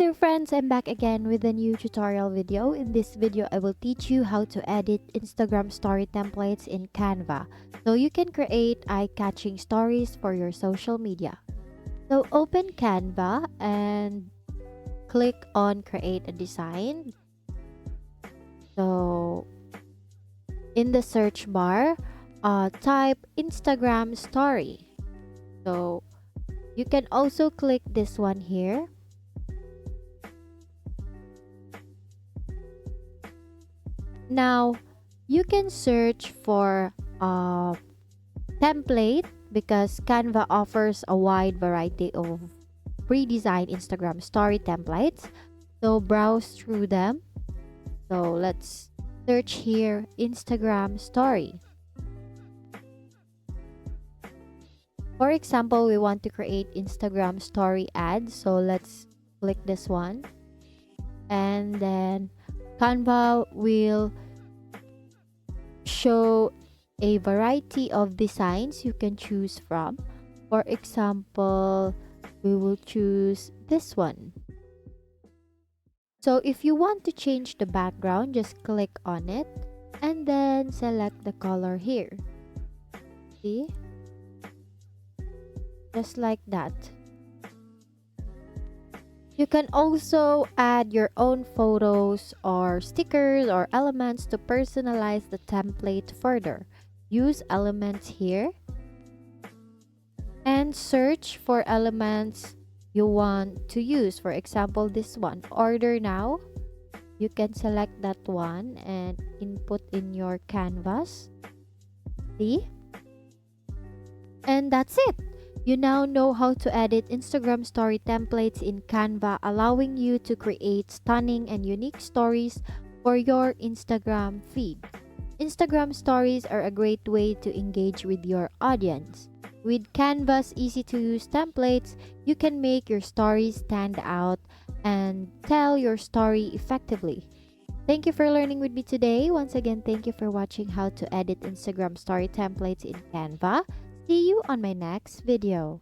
there friends, I'm back again with a new tutorial video. In this video, I will teach you how to edit Instagram story templates in Canva so you can create eye-catching stories for your social media. So open Canva and click on create a design. So in the search bar, type Instagram story. So you can also click this one here. Now, you can search for a template because Canva offers a wide variety of pre-designed Instagram story templates. So, browse through them. So, let's search here Instagram story. For example, we want to create Instagram story ads. So, let's click this one. And then Canva will show a variety of designs you can choose from. For example, we will choose this one. So if you want to change the background, just click on it and then select the color here. See? Just like that. You can also add your own photos or stickers or elements to personalize the template further. Use elements here and search for elements you want to use. For example, this one, order now. You can select that one and input in your canvas. See? And that's it. You now know how to edit Instagram story templates in Canva, allowing you to create stunning and unique stories for your Instagram feed. Instagram stories are a great way to engage with your audience. With Canva's easy-to-use templates, you can make your stories stand out and tell your story effectively. Thank you for learning with me today. Once again, thank you for watching how to edit Instagram story templates in Canva. See you on my next video.